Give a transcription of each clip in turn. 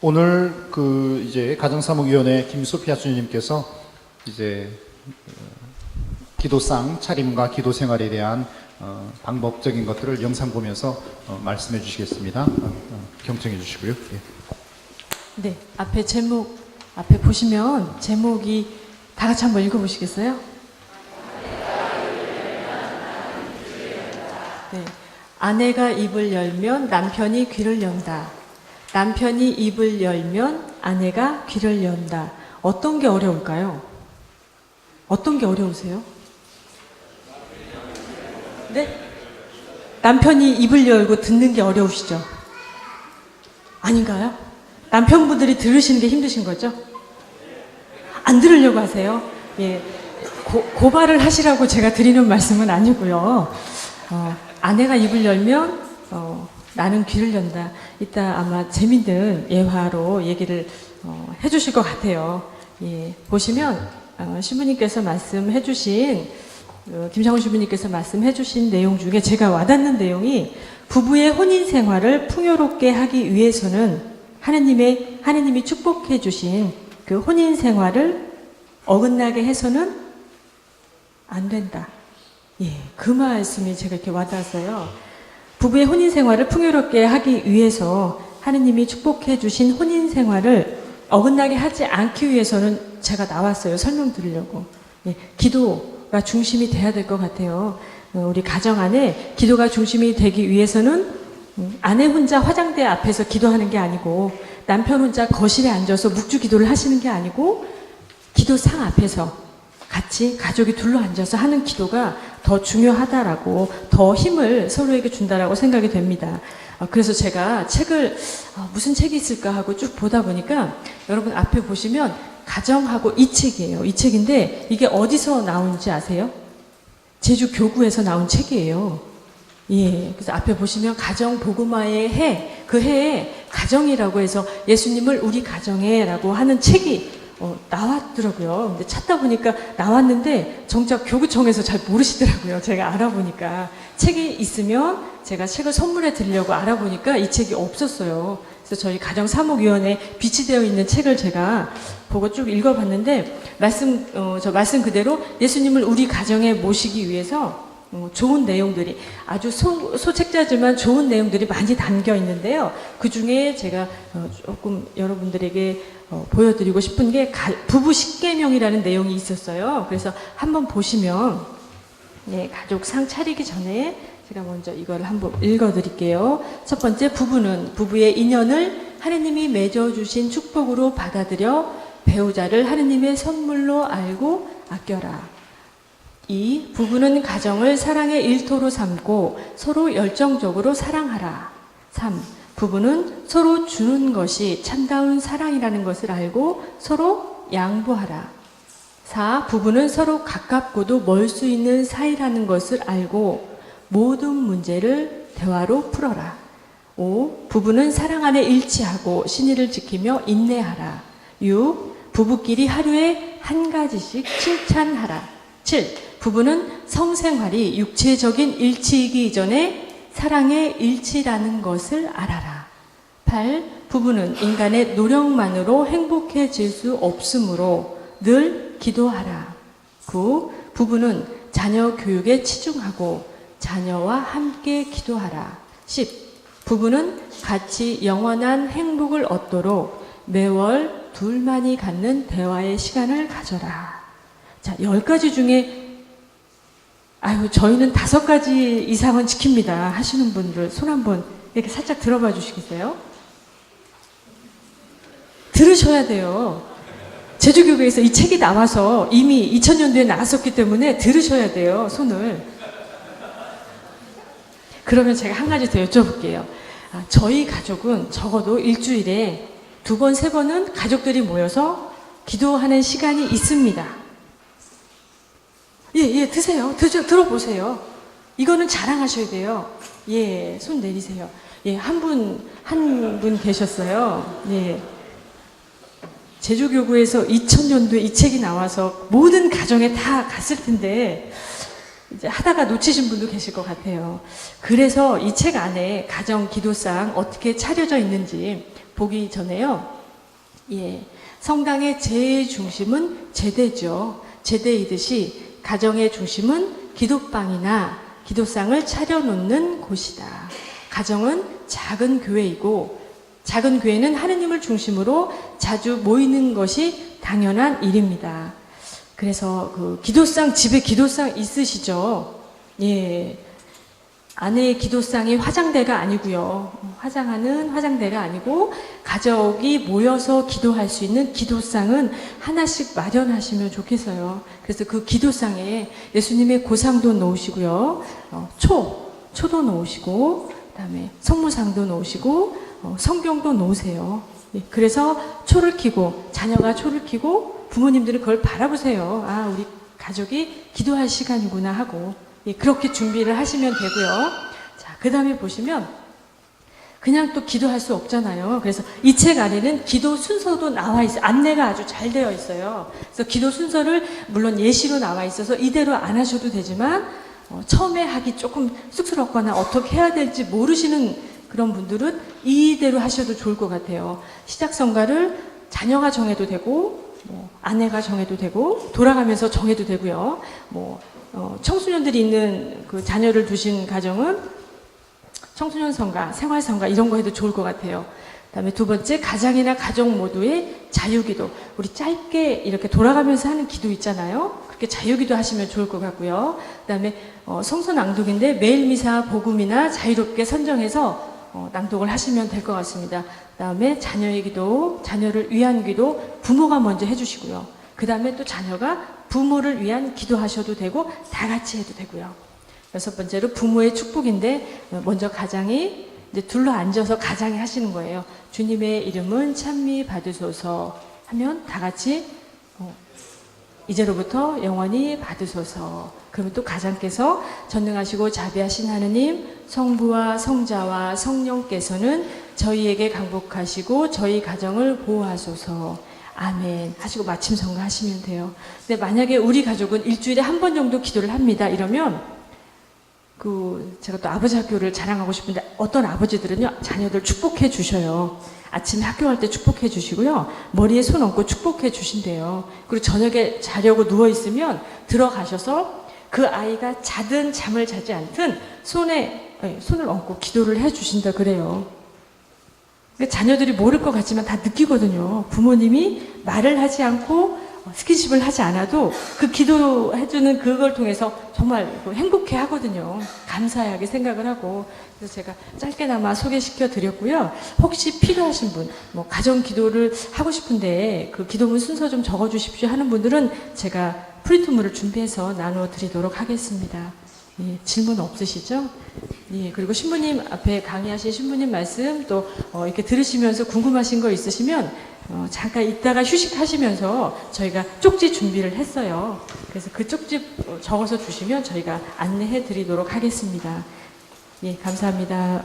오늘 이제 가정사목위원회 김소피아 주님께서 이제 기도상 차림과 기도 생활에 대한 방법적인 것들을 영상 보면서 말씀해 주시겠습니다. 경청해 주시고요. 예. 네, 앞에 보시면 제목이 다 같이 한번 읽어보시겠어요? 네, 아내가 입을 열면 남편이 귀를 연다. 남편이 입을 열면 아내가 귀를 연다. 어떤 게 어려울까요? 어떤 게 어려우세요? 네? 남편이 입을 열고 듣는 게 어려우시죠? 아닌가요? 남편분들이 들으시는 게 힘드신 거죠? 안 들으려고 하세요? 예. 고발을 하시라고 제가 드리는 말씀은 아니고요. 아내가 입을 열면 나는 귀를 연다. 이따 아마 재밌는 예화로 얘기를 해주실 것 같아요. 예. 보시면 신부님께서 말씀해 주신 김상훈 신부님께서 말씀해 주신 내용 중에 제가 와닿는 내용이 부부의 혼인 생활을 풍요롭게 하기 위해서는 하느님이 축복해 주신 그 혼인 생활을 어긋나게 해서는 안 된다. 예, 그 말씀이 제가 이렇게 와닿았어요. 부부의 혼인 생활을 풍요롭게 하기 위해서 하느님이 축복해 주신 혼인 생활을 어긋나게 하지 않기 위해서는 제가 나왔어요. 설명드리려고. 예, 기도가 중심이 돼야 될 것 같아요. 우리 가정 안에 기도가 중심이 되기 위해서는 아내 혼자 화장대 앞에서 기도하는 게 아니고 남편 혼자 거실에 앉아서 묵주 기도를 하시는 게 아니고 기도상 앞에서 같이 가족이 둘러 앉아서 하는 기도가 더 중요하다라고 더 힘을 서로에게 준다라고 생각이 됩니다. 그래서 제가 책을 무슨 책이 있을까 하고 쭉 보다 보니까 여러분 앞에 보시면 가정하고 이 책이에요. 이 책인데 이게 어디서 나온지 아세요? 제주 교구에서 나온 책이에요. 예, 그래서 앞에 보시면 가정 복음화의 해, 그 해에 가정이라고 해서 예수님을 우리 가정에라고 하는 책이 나왔더라고요. 근데 찾다 보니까 나왔는데 정작 교구청에서 잘 모르시더라고요. 제가 알아보니까 책이 있으면 제가 책을 선물해 드리려고 알아보니까 이 책이 없었어요. 그래서 저희 가정사목위원회에 비치되어 있는 책을 제가 보고 쭉 읽어봤는데 저 말씀 그대로 예수님을 우리 가정에 모시기 위해서 좋은 내용들이 아주 소책자지만 좋은 내용들이 많이 담겨 있는데요. 그 중에 제가 조금 여러분들에게 보여드리고 싶은 게 부부 십계명이라는 내용이 있었어요. 그래서 한번 보시면 네, 가족 상 차리기 전에 제가 먼저 이걸 한번 읽어드릴게요. 첫 번째, 부부의 인연을 하느님이 맺어주신 축복으로 받아들여 배우자를 하느님의 선물로 알고 아껴라. 2. 부부는 가정을 사랑의 일터로 삼고 서로 열정적으로 사랑하라. 3. 부부는 서로 주는 것이 참다운 사랑이라는 것을 알고 서로 양보하라. 4. 부부는 서로 가깝고도 멀 수 있는 사이라는 것을 알고 모든 문제를 대화로 풀어라. 5. 부부는 사랑 안에 일치하고 신의를 지키며 인내하라. 6. 부부끼리 하루에 한 가지씩 칭찬하라. 7. 부부는 성생활이 육체적인 일치이기 이전에 사랑의 일치라는 것을 알아라. 8. 부부는 인간의 노력만으로 행복해질 수 없으므로 늘 기도하라. 9. 부부는 자녀 교육에 치중하고 자녀와 함께 기도하라. 10. 부부는 같이 영원한 행복을 얻도록 매월 둘만이 갖는 대화의 시간을 가져라. 자, 10가지 중에 저희는 5가지 이상은 지킵니다 하시는 분들 손 한번 이렇게 살짝 들어봐 주시겠어요? 들으셔야 돼요. 제주교회에서 이 책이 나와서 이미 2000년도에 나왔었기 때문에 들으셔야 돼요. 손을. 그러면 제가 한 가지 더 여쭤볼게요. 저희 가족은 적어도 일주일에 2번, 3번은 가족들이 모여서 기도하는 시간이 있습니다. 예, 드세요. 들어보세요. 이거는 자랑하셔야 돼요. 예, 손 내리세요. 예, 한 분 계셨어요. 예. 제주교구에서 2000년도에 이 책이 나와서 모든 가정에 다 갔을 텐데, 이제 하다가 놓치신 분도 계실 것 같아요. 그래서 이 책 안에 가정 기도상 어떻게 차려져 있는지 보기 전에요. 예, 성당의 재중심은 제대죠. 제대이듯이 가정의 중심은 기도방이나 기도상을 차려놓는 곳이다. 가정은 작은 교회이고 작은 교회는 하느님을 중심으로 자주 모이는 것이 당연한 일입니다. 그래서 그 기도상, 집에 기도상 있으시죠? 예. 아내의 기도상이 화장대가 아니고요. 화장하는 화장대가 아니고 가족이 모여서 기도할 수 있는 기도상은 하나씩 마련하시면 좋겠어요. 그래서 그 기도상에 예수님의 고상도 놓으시고요. 초도 놓으시고 그다음에 성모상도 놓으시고 성경도 놓으세요. 예, 그래서 초를 켜고 자녀가 초를 켜고 부모님들은 그걸 바라보세요. 아, 우리 가족이 기도할 시간이구나 하고 예, 그렇게 준비를 하시면 되고요. 자, 그 다음에 보시면 그냥 또 기도할 수 없잖아요. 그래서 이 책 안에는 기도 순서도 나와 있어요. 안내가 아주 잘 되어 있어요. 그래서 기도 순서를 물론 예시로 나와 있어서 이대로 안 하셔도 되지만 처음에 하기 조금 쑥스럽거나 어떻게 해야 될지 모르시는 그런 분들은 이대로 하셔도 좋을 것 같아요. 시작성가를 자녀가 정해도 되고 아내가 정해도 되고 돌아가면서 정해도 되고요. 청소년들이 있는 그 자녀를 두신 가정은 청소년 성가, 생활 성가 이런 거 해도 좋을 것 같아요. 그다음에 두 번째, 가장이나 가족 모두의 자유기도. 우리 짧게 이렇게 돌아가면서 하는 기도 있잖아요. 그렇게 자유기도 하시면 좋을 것 같고요. 그다음에 성서 낭독인데 매일 미사 복음이나 자유롭게 선정해서 낭독을 하시면 될 것 같습니다. 그다음에 자녀의 기도, 자녀를 위한 기도 부모가 먼저 해주시고요. 그다음에 또 자녀가 부모를 위한 기도하셔도 되고 다 같이 해도 되고요. 여섯 번째로 부모의 축복인데 먼저 가장이 이제 둘러 앉아서 가장이 하시는 거예요. 주님의 이름은 찬미 받으소서 하면 다 같이 이제로부터 영원히 받으소서. 그러면 또 가장께서 전능하시고 자비하신 하느님 성부와 성자와 성령께서는 저희에게 강복하시고 저희 가정을 보호하소서. 아멘 하시고 마침 성가하시면 돼요. 근데 만약에 우리 가족은 일주일에 한 번 정도 기도를 합니다. 이러면 제가 또 아버지 학교를 자랑하고 싶은데 어떤 아버지들은요 자녀들 축복해 주셔요. 아침에 학교 갈 때 축복해 주시고요. 머리에 손 얹고 축복해 주신대요. 그리고 저녁에 자려고 누워 있으면 들어가셔서 그 아이가 자든 잠을 자지 않든 손을 얹고 기도를 해 주신다 그래요. 자녀들이 모를 것 같지만 다 느끼거든요. 부모님이 말을 하지 않고 스킨십을 하지 않아도 그 기도해주는 그걸 통해서 정말 행복해 하거든요. 감사하게 생각을 하고. 그래서 제가 짧게나마 소개시켜 드렸고요. 혹시 필요하신 분, 가정 기도를 하고 싶은데 그 기도문 순서 좀 적어 주십시오 하는 분들은 제가 프리토무를 준비해서 나누어 드리도록 하겠습니다. 예, 질문 없으시죠? 예, 그리고 신부님 앞에 강의하신 신부님 말씀 또 이렇게 들으시면서 궁금하신 거 있으시면 잠깐 있다가 휴식하시면서 저희가 쪽지 준비를 했어요. 그래서 그 쪽지 적어서 주시면 저희가 안내해 드리도록 하겠습니다. 예, 감사합니다.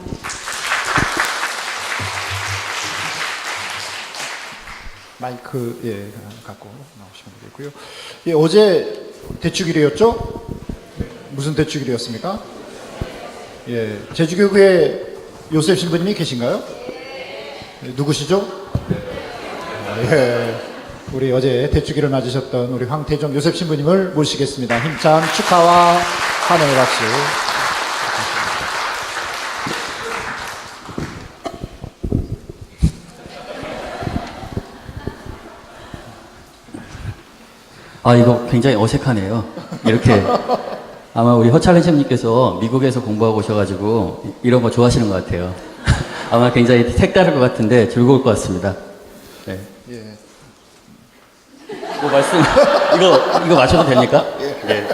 마이크 갖고 나오시면 되고요. 예, 어제 대축일이었죠? 무슨 대축일이었습니까? 예, 제주교회 요셉 신부님이 계신가요? 예, 누구시죠? 예, 우리 어제 대축일을 맞으셨던 우리 황태종 요셉 신부님을 모시겠습니다. 힘찬 축하와 환영의 박수. 이거 굉장히 어색하네요. 이렇게 아마 우리 허창은 신부님께서 미국에서 공부하고 오셔가지고 이런 거 좋아하시는 것 같아요. 아마 굉장히 색다를 것 같은데 즐거울 것 같습니다. 네. 예. 말씀 이거 맞춰도 됩니까? 네.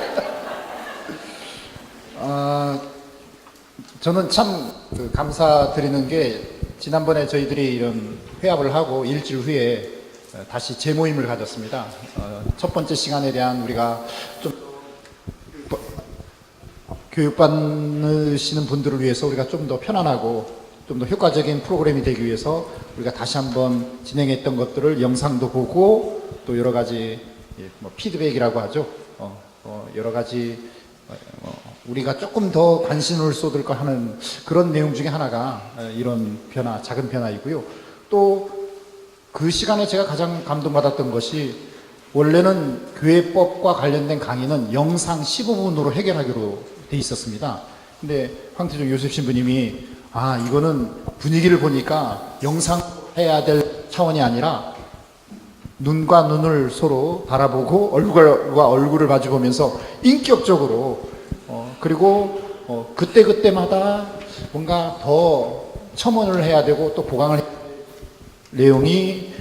저는 참 감사드리는 게 지난번에 저희들이 이런 회합을 하고 일주일 후에 다시 재모임을 가졌습니다. 첫 번째 시간에 대한 우리가 좀 교육받으시는 분들을 위해서 우리가 좀 더 편안하고 좀 더 효과적인 프로그램이 되기 위해서 우리가 다시 한번 진행했던 것들을 영상도 보고 또 여러 가지 피드백이라고 하죠. 여러 가지 우리가 조금 더 관심을 쏟을까 하는 그런 내용 중에 하나가 이런 변화, 작은 변화이고요. 또 그 시간에 제가 가장 감동받았던 것이 원래는 교회법과 관련된 강의는 영상 15분으로 해결하기로 돼 있었습니다. 근데 황태종 요셉 신부님이 이거는 분위기를 보니까 영상 해야 될 차원이 아니라 눈과 눈을 서로 바라보고 얼굴과 얼굴을 마주보면서 인격적으로 그리고 그때그때마다 뭔가 더 첨언을 해야 되고 또 보강을 해야 될 내용이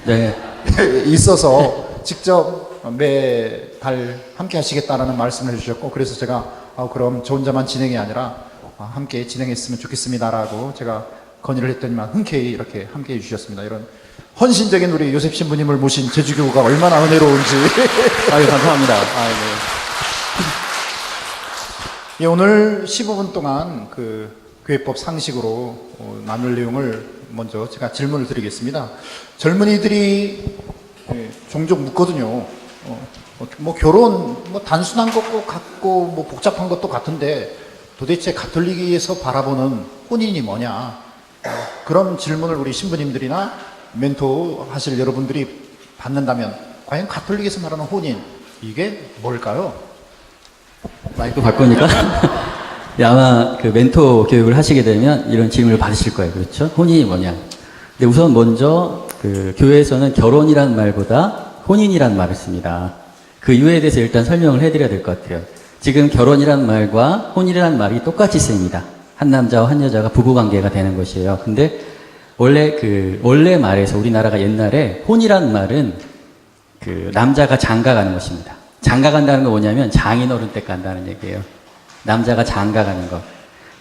네. 있어서 직접 매달 함께 하시겠다라는 말씀을 해주셨고, 그래서 제가 그럼 저 혼자만 진행이 아니라 함께 진행했으면 좋겠습니다라고 제가 건의를 했더니만 흔쾌히 이렇게 함께 해주셨습니다. 이런 헌신적인 우리 요셉 신부님을 모신 제주교구가 얼마나 은혜로운지. 아유, 감사합니다. 예, 오늘 15분 동안 그 교회법 상식으로 나눌 내용을 먼저 제가 질문을 드리겠습니다. 젊은이들이 종종 묻거든요. 뭐 결혼 뭐 단순한 것도 같고 뭐 복잡한 것도 같은데 도대체 가톨릭에서 바라보는 혼인이 뭐냐? 그런 질문을 우리 신부님들이나 멘토 하실 여러분들이 받는다면 과연 가톨릭에서 말하는 혼인 이게 뭘까요? 마이크 바꾸니까 네, 아마 그 멘토 교육을 하시게 되면 이런 질문을 받으실 거예요. 그렇죠? 혼인이 뭐냐? 근데 우선 먼저 그 교회에서는 결혼이란 말보다 혼인이란 말을 씁니다. 그 이유에 대해서 일단 설명을 해드려야 될 것 같아요. 지금 결혼이란 말과 혼인이란 말이 똑같이 쓰입니다. 한 남자와 한 여자가 부부 관계가 되는 것이에요. 근데 원래 말에서 우리나라가 옛날에 혼이란 말은 그 남자가 장가 가는 것입니다. 장가 간다는 건 뭐냐면 장인어른 댁 간다는 얘기예요. 남자가 장가 가는 것.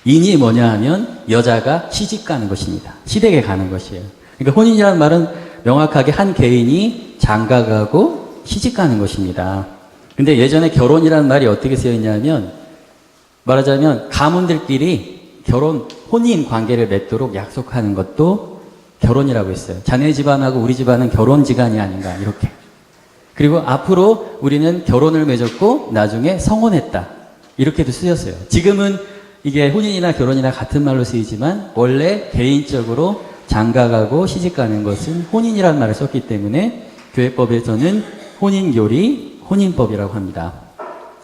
인이 뭐냐 하면 여자가 시집 가는 것입니다. 시댁에 가는 것이에요. 그러니까 혼인이라는 말은 명확하게 한 개인이 장가 가고 시집 가는 것입니다. 근데 예전에 결혼이라는 말이 어떻게 쓰여있냐면 말하자면 가문들끼리 혼인 관계를 맺도록 약속하는 것도 결혼이라고 했어요. 자네 집안하고 우리 집안은 결혼지간이 아닌가 이렇게. 그리고 앞으로 우리는 결혼을 맺었고 나중에 성혼했다. 이렇게도 쓰였어요. 지금은 이게 혼인이나 결혼이나 같은 말로 쓰이지만 원래 개인적으로 장가가고 시집가는 것은 혼인이라는 말을 썼기 때문에 교회법에서는 혼인교리, 혼인법이라고 합니다.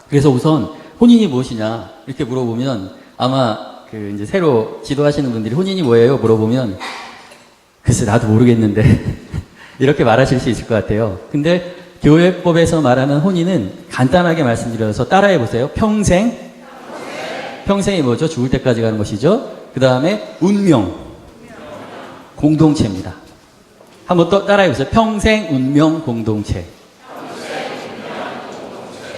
그래서 우선 혼인이 무엇이냐 이렇게 물어보면 아마 그 이제 새로 지도하시는 분들이 혼인이 뭐예요? 물어보면 글쎄 나도 모르겠는데 이렇게 말하실 수 있을 것 같아요. 근데 교회법에서 말하는 혼인은 간단하게 말씀드려서 따라해 보세요. 평생이 뭐죠? 죽을 때까지 가는 것이죠. 그 다음에 운명, 공동체입니다. 한번 또 따라해 보세요. 평생, 운명, 공동체.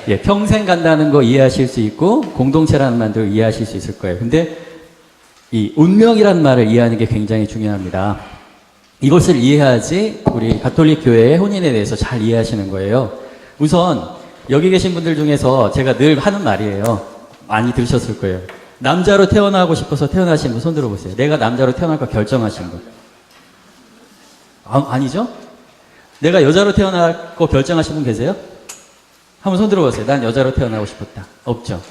예, 평생 간다는 거 이해하실 수 있고 공동체라는 말도 이해하실 수 있을 거예요. 근데 이 운명이라는 말을 이해하는 게 굉장히 중요합니다. 이것을 이해해야지 우리 가톨릭 교회의 혼인에 대해서 잘 이해하시는 거예요. 우선 여기 계신 분들 중에서 제가 늘 하는 말이에요. 많이 들으셨을 거예요. 남자로 태어나고 싶어서 태어나신 분 손 들어보세요. 내가 남자로 태어날 거 결정하신 분. 아니죠? 내가 여자로 태어날 거 결정하신 분 계세요? 한번 손 들어보세요. 난 여자로 태어나고 싶었다. 없죠?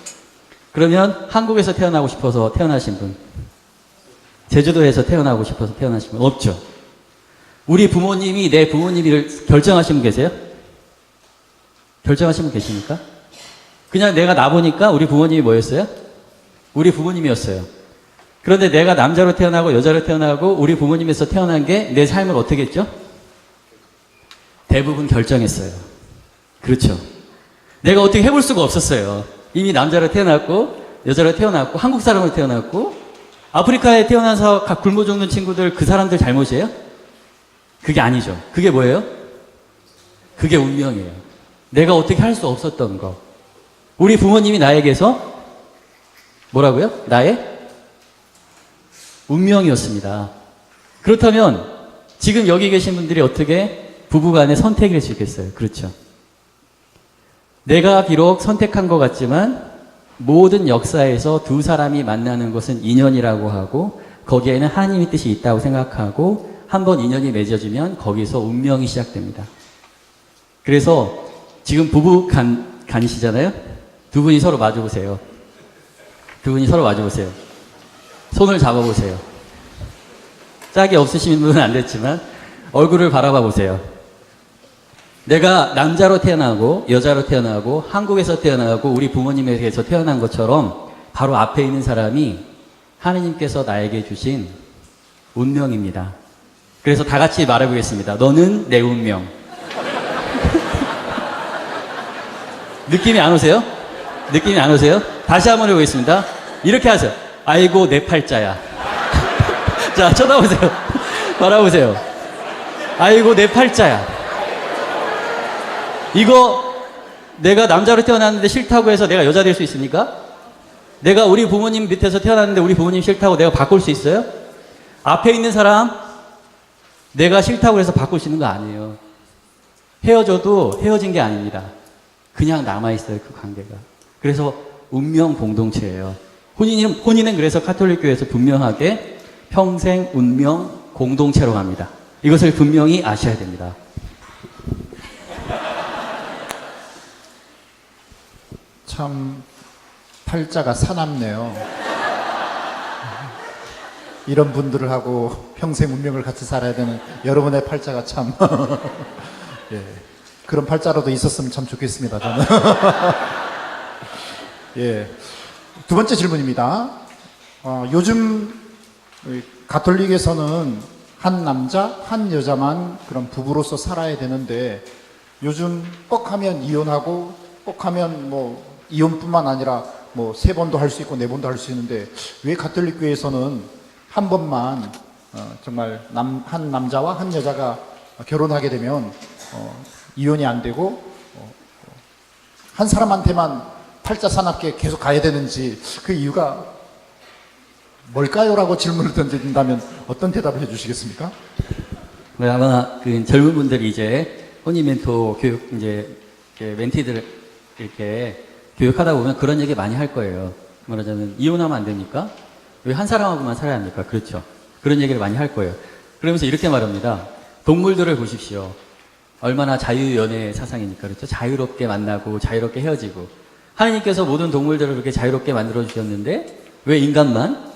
그러면 한국에서 태어나고 싶어서 태어나신 분. 제주도에서 태어나고 싶어서 태어나신 분. 없죠? 우리 부모님이 내 부모님을 결정하신 분 계세요? 결정하신 분 계십니까? 그냥 내가 나보니까 우리 부모님이 뭐였어요? 우리 부모님이었어요. 그런데 내가 남자로 태어나고 여자로 태어나고 우리 부모님에서 태어난 게 내 삶을 어떻게 했죠? 대부분 결정했어요. 그렇죠. 내가 어떻게 해볼 수가 없었어요. 이미 남자로 태어났고 여자로 태어났고 한국 사람으로 태어났고 아프리카에 태어나서 각 굶어 죽는 친구들 그 사람들 잘못이에요? 그게 아니죠. 그게 뭐예요? 그게 운명이에요. 내가 어떻게 할 수 없었던 거. 우리 부모님이 나에게서 뭐라고요? 나의 운명이었습니다. 그렇다면 지금 여기 계신 분들이 어떻게 부부간의 선택일 수 있겠어요? 그렇죠. 내가 비록 선택한 것 같지만 모든 역사에서 두 사람이 만나는 것은 인연이라고 하고 거기에는 하나님의 뜻이 있다고 생각하고 한번 인연이 맺어지면 거기서 운명이 시작됩니다. 그래서 지금 부부 간이시잖아요? 두 분이 서로 마주보세요. 두 분이 서로 마주보세요. 손을 잡아보세요. 짝이 없으신 분은 안 됐지만 얼굴을 바라봐 보세요. 내가 남자로 태어나고 여자로 태어나고 한국에서 태어나고 우리 부모님에게서 태어난 것처럼 바로 앞에 있는 사람이 하느님께서 나에게 주신 운명입니다. 그래서 다 같이 말해보겠습니다. 너는 내 운명. 느낌이 안 오세요? 느낌이 안 오세요? 다시 한번 해보겠습니다. 이렇게 하세요. 아이고 내 팔자야. 자, 쳐다보세요. 바라보세요. 아이고 내 팔자야. 이거 내가 남자로 태어났는데 싫다고 해서 내가 여자 될 수 있습니까? 내가 우리 부모님 밑에서 태어났는데 우리 부모님 싫다고 내가 바꿀 수 있어요? 앞에 있는 사람 내가 싫다고 해서 바꿀 수 있는 거 아니에요. 헤어져도 헤어진 게 아닙니다. 그냥 남아있어요, 그 관계가. 그래서 운명 공동체예요. 혼인은 그래서 가톨릭교회에서 분명하게 평생 운명 공동체로 합니다. 이것을 분명히 아셔야 됩니다. 참 팔자가 사납네요. 이런 분들을 하고 평생 운명을 같이 살아야 되는 여러분의 팔자가 참 예, 그런 팔자라도 있었으면 참 좋겠습니다. 저는. 예, 두 번째 질문입니다. 요즘 가톨릭에서는 한 남자 한 여자만 그런 부부로서 살아야 되는데 요즘 뻑 하면 이혼하고 뻑 하면 뭐 이혼뿐만 아니라 뭐 3번도 할 수 있고 4번도 할 수 있는데 왜 가톨릭 교회에서는 한 번만 정말 한 남자와 한 여자가 결혼하게 되면 이혼이 안 되고 한 사람한테만 팔자 사납게 계속 가야 되는지 그 이유가 뭘까요? 라고 질문을 던진다면 어떤 대답을 해주시겠습니까? 네, 아마 그 젊은 분들이 이제 혼인 멘토 교육 이제 멘티들 이렇게 교육하다 보면 그런 얘기 많이 할 거예요. 말하자면 이혼하면 안 됩니까? 왜 한 사람하고만 살아야 합니까? 그렇죠. 그런 얘기를 많이 할 거예요. 그러면서 이렇게 말합니다. 동물들을 보십시오. 얼마나 자유연애 사상이니까 그렇죠. 자유롭게 만나고 자유롭게 헤어지고 하나님께서 모든 동물들을 그렇게 자유롭게 만들어 주셨는데 왜 인간만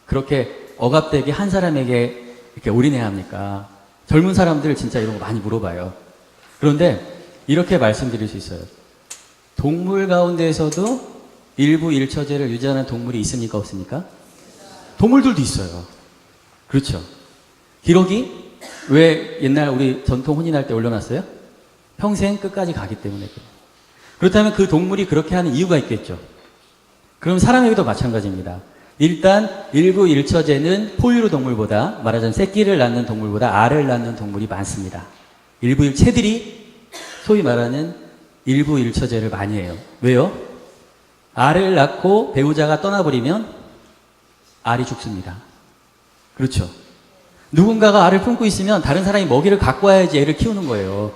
그렇게 억압되게 한 사람에게 이렇게 올인해야 합니까? 젊은 사람들 진짜 이런 거 많이 물어봐요. 그런데 이렇게 말씀드릴 수 있어요. 동물 가운데에서도 일부 일처제를 유지하는 동물이 있습니까? 없습니까? 동물들도 있어요. 그렇죠. 기록이 왜 옛날 우리 전통 혼인할 때 올려놨어요? 평생 끝까지 가기 때문에. 그렇다면 그 동물이 그렇게 하는 이유가 있겠죠. 그럼 사람에게도 마찬가지입니다. 일단 일부 일처제는 포유류 동물보다 말하자면 새끼를 낳는 동물보다 알을 낳는 동물이 많습니다. 일부 일체들이 소위 말하는 일부 일처제를 많이 해요. 왜요? 알을 낳고 배우자가 떠나버리면 알이 죽습니다. 그렇죠. 누군가가 알을 품고 있으면 다른 사람이 먹이를 갖고 와야지 애를 키우는 거예요.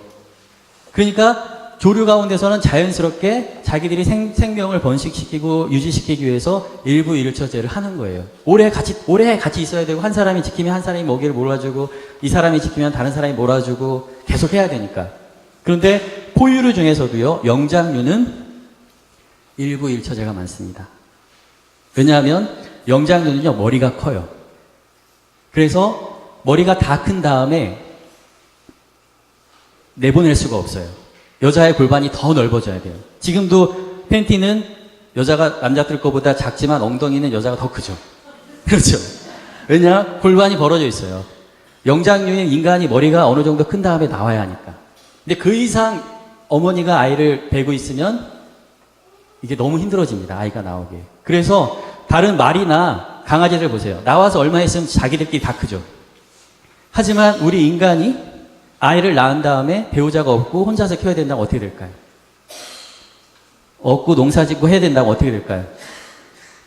그러니까 조류 가운데서는 자연스럽게 자기들이 생명을 번식시키고 유지시키기 위해서 일부 일처제를 하는 거예요. 오래 같이 있어야 되고 한 사람이 지키면 한 사람이 먹이를 몰아주고 이 사람이 지키면 다른 사람이 몰아주고 계속 해야 되니까. 그런데 포유류 중에서도요, 영장류는 일부 일처제가 많습니다. 왜냐하면 영장류는요, 머리가 커요. 그래서 머리가 다 큰 다음에 내보낼 수가 없어요. 여자의 골반이 더 넓어져야 돼요. 지금도 팬티는 여자가 남자들 거보다 작지만 엉덩이는 여자가 더 크죠. 그렇죠. 왜냐? 골반이 벌어져 있어요. 영장류인 인간이 머리가 어느 정도 큰 다음에 나와야 하니까. 근데 그 이상 어머니가 아이를 베고 있으면 이게 너무 힘들어집니다. 아이가 나오게. 그래서 다른 말이나 강아지들 보세요. 나와서 얼마 있으면 자기들끼리 다 크죠. 하지만 우리 인간이 아이를 낳은 다음에 배우자가 없고 혼자서 키워야 된다면 어떻게 될까요? 없고 농사 짓고 해야 된다면 어떻게 될까요?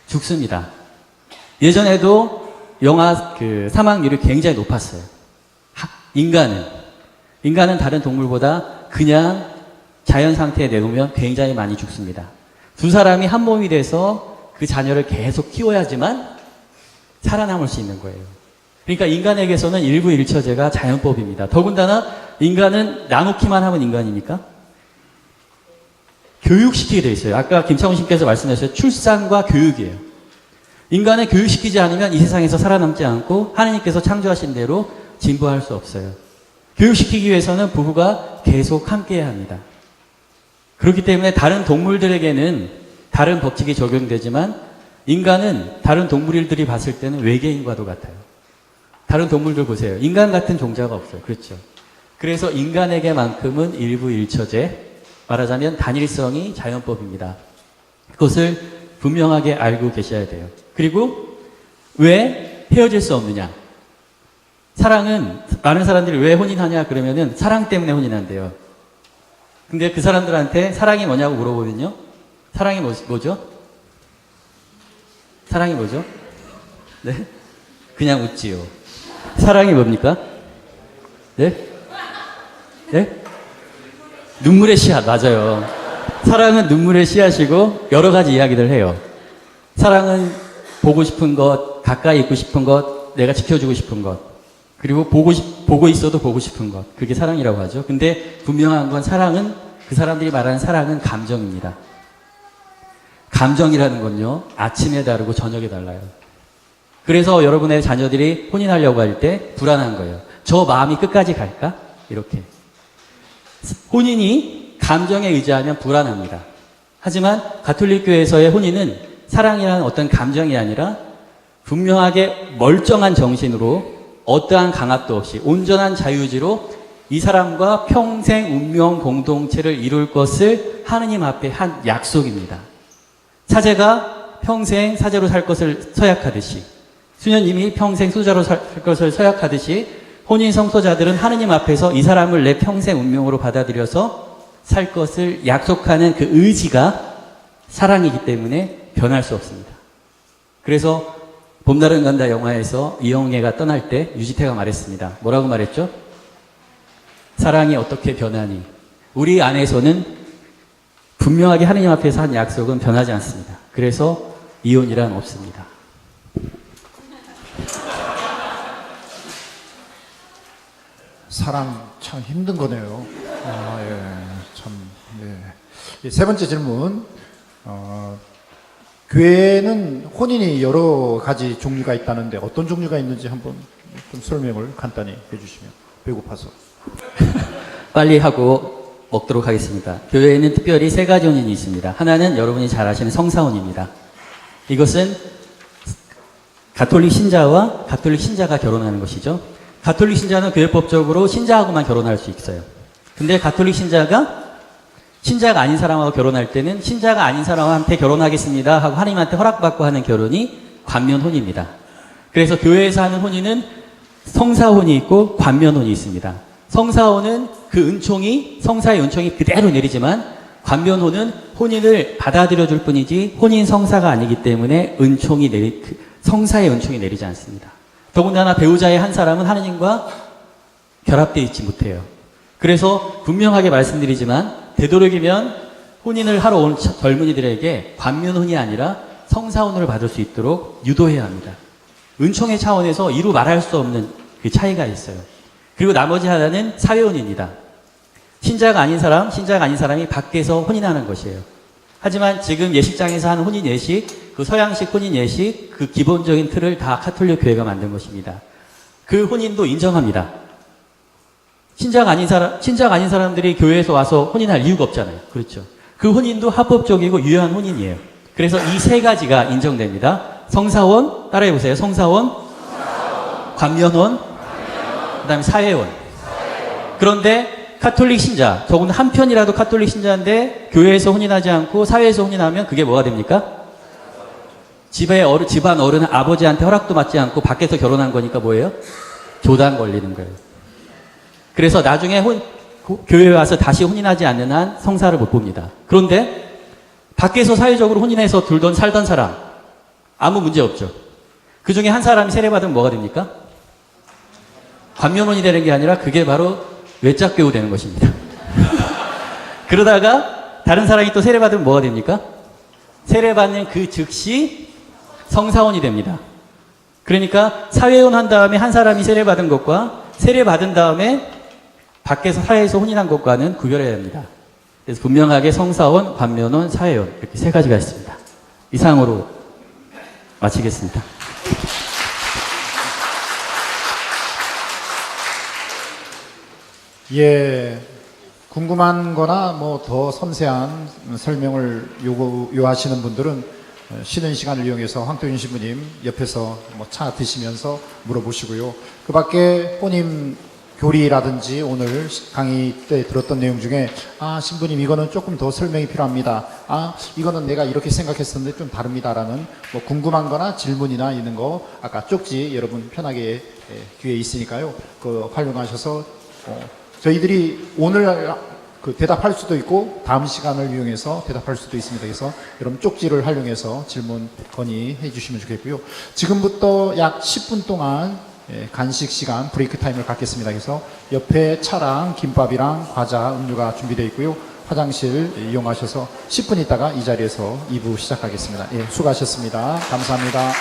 죽습니다. 예전에도 사망률이 굉장히 높았어요. 인간은 다른 동물보다 그냥 자연 상태에 내놓으면 굉장히 많이 죽습니다. 두 사람이 한 몸이 돼서 그 자녀를 계속 키워야지만 살아남을 수 있는 거예요. 그러니까 인간에게서는 일부 일처제가 자연법입니다. 더군다나 인간은 나누기만 하면 인간입니까? 교육시키게 돼 있어요. 아까 김창훈 씨께서 말씀하셨어요. 출산과 교육이에요. 인간을 교육시키지 않으면 이 세상에서 살아남지 않고 하나님께서 창조하신 대로 진보할 수 없어요. 교육시키기 위해서는 부부가 계속 함께해야 합니다. 그렇기 때문에 다른 동물들에게는 다른 법칙이 적용되지만 인간은 다른 동물들이 봤을 때는 외계인과도 같아요. 다른 동물들 보세요. 인간 같은 종자가 없어요. 그렇죠. 그래서 인간에게만큼은 일부일처제, 말하자면 단일성이 자연법입니다. 그것을 분명하게 알고 계셔야 돼요. 그리고 왜 헤어질 수 없느냐? 사랑은, 많은 사람들이 왜 혼인하냐 그러면은 사랑 때문에 혼인한대요. 근데 그 사람들한테 사랑이 뭐냐고 물어보면요. 사랑이 뭐죠? 사랑이 뭐죠? 네? 그냥 웃지요. 사랑이 뭡니까? 네? 네? 눈물의 씨앗, 맞아요. 사랑은 눈물의 씨앗이고 여러 가지 이야기를 해요. 사랑은 보고 싶은 것, 가까이 있고 싶은 것, 내가 지켜주고 싶은 것, 그리고 보고 있어도 보고 싶은 것. 그게 사랑이라고 하죠. 근데 분명한 건 사랑은, 그 사람들이 말하는 사랑은 감정입니다. 감정이라는 건요, 아침에 다르고 저녁에 달라요. 그래서 여러분의 자녀들이 혼인하려고 할 때 불안한 거예요. 저 마음이 끝까지 갈까? 이렇게. 혼인이 감정에 의지하면 불안합니다. 하지만 가톨릭 교회에서의 혼인은 사랑이라는 어떤 감정이 아니라 분명하게 멀쩡한 정신으로 어떠한 강압도 없이 온전한 자유의지로 이 사람과 평생 운명 공동체를 이룰 것을 하느님 앞에 한 약속입니다. 사제가 평생 사제로 살 것을 서약하듯이, 수녀님이 평생 수자로 살 것을 서약하듯이 혼인 성소자들은 하느님 앞에서 이 사람을 내 평생 운명으로 받아들여서 살 것을 약속하는 그 의지가 사랑이기 때문에 변할 수 없습니다. 그래서 봄날은 간다 영화에서 이영애가 떠날 때 유지태가 말했습니다. 뭐라고 말했죠? 사랑이 어떻게 변하니? 우리 안에서는 분명하게 하느님 앞에서 한 약속은 변하지 않습니다. 그래서 이혼이란 없습니다. 사랑 참 힘든 거네요. 예, 참, 예. 세 번째 질문. 교회는 혼인이 여러 가지 종류가 있다는데 어떤 종류가 있는지 한번 좀 설명을 간단히 해주시면. 배고파서. 빨리 하고 먹도록 하겠습니다. 교회에는 특별히 세 가지 혼인이 있습니다. 하나는 여러분이 잘 아시는 성사혼입니다. 이것은 가톨릭 신자와 가톨릭 신자가 결혼하는 것이죠. 가톨릭 신자는 교회법적으로 신자하고만 결혼할 수 있어요. 근데 가톨릭 신자가 아닌 사람하고 결혼할 때는 신자가 아닌 사람한테 결혼하겠습니다 하고 하나님한테 허락받고 하는 결혼이 관면혼입니다. 그래서 교회에서 하는 혼인은 성사혼이 있고 관면혼이 있습니다. 성사혼은 그 은총이, 성사의 은총이 그대로 내리지만 관면혼은 혼인을 받아들여 줄 뿐이지 혼인 성사가 아니기 때문에 성사의 은총이 내리지 않습니다. 더군다나 배우자의 한 사람은 하느님과 결합되어 있지 못해요. 그래서 분명하게 말씀드리지만 되도록이면 혼인을 하러 온 젊은이들에게 관면혼이 아니라 성사혼을 받을 수 있도록 유도해야 합니다. 은총의 차원에서 이루 말할 수 없는 그 차이가 있어요. 그리고 나머지 하나는 사회혼입니다. 신자가 아닌 사람이 밖에서 혼인하는 것이에요. 하지만 지금 예식장에서 하는 혼인 예식, 그 서양식 혼인 예식, 그 기본적인 틀을 다 가톨릭 교회가 만든 것입니다. 그 혼인도 인정합니다. 신자가 아닌 사람들이 교회에서 와서 혼인할 이유가 없잖아요. 그렇죠. 그 혼인도 합법적이고 유효한 혼인이에요. 그래서 이 세 가지가 인정됩니다. 성사혼, 따라해보세요. 성사혼, 관면혼, 그 다음에 사회혼. 그런데 가톨릭 신자, 적어도 한 편이라도 가톨릭 신자인데 교회에서 혼인하지 않고 사회에서 혼인하면 그게 뭐가 됩니까? 집안 어른 아버지한테 허락도 받지 않고 밖에서 결혼한 거니까 뭐예요? 조단 걸리는 거예요. 그래서 나중에 교회에 와서 다시 혼인하지 않는 한 성사를 못 봅니다. 그런데 밖에서 사회적으로 혼인해서 살던 사람 아무 문제 없죠. 그 중에 한 사람이 세례받으면 뭐가 됩니까? 관면혼이 되는 게 아니라 그게 바로 외짝교우 되는 것입니다. 그러다가 다른 사람이 또 세례받으면 뭐가 됩니까? 세례받는 그 즉시 성사혼이 됩니다. 그러니까 사회혼 한 다음에 한 사람이 세례받은 것과 세례받은 다음에 밖에서 사회에서 혼인한 것과는 구별해야 됩니다. 그래서 분명하게 성사혼, 관면혼, 사회혼 이렇게 세 가지가 있습니다. 이상으로 마치겠습니다. 예, 궁금한 거나 뭐 더 섬세한 설명을 요하시는 분들은 쉬는 시간을 이용해서 황토윤 신부님 옆에서 뭐 차 드시면서 물어보시고요. 그 밖에 본인 교리라든지 오늘 강의 때 들었던 내용 중에 아, 신부님 이거는 조금 더 설명이 필요합니다. 아, 이거는 내가 이렇게 생각했었는데 좀 다릅니다라는 뭐 궁금한 거나 질문이나 있는 거 아까 쪽지 여러분 편하게 뒤에 있으니까요. 그 활용하셔서 저희들이 오늘 그 대답할 수도 있고 다음 시간을 이용해서 대답할 수도 있습니다. 그래서 여러분 쪽지를 활용해서 질문 건의해 주시면 좋겠고요. 지금부터 약 10분 동안 간식 시간 브레이크 타임을 갖겠습니다. 그래서 옆에 차랑 김밥이랑 과자, 음료가 준비되어 있고요. 화장실 이용하셔서 10분 있다가 이 자리에서 2부 시작하겠습니다. 예, 수고하셨습니다. 감사합니다.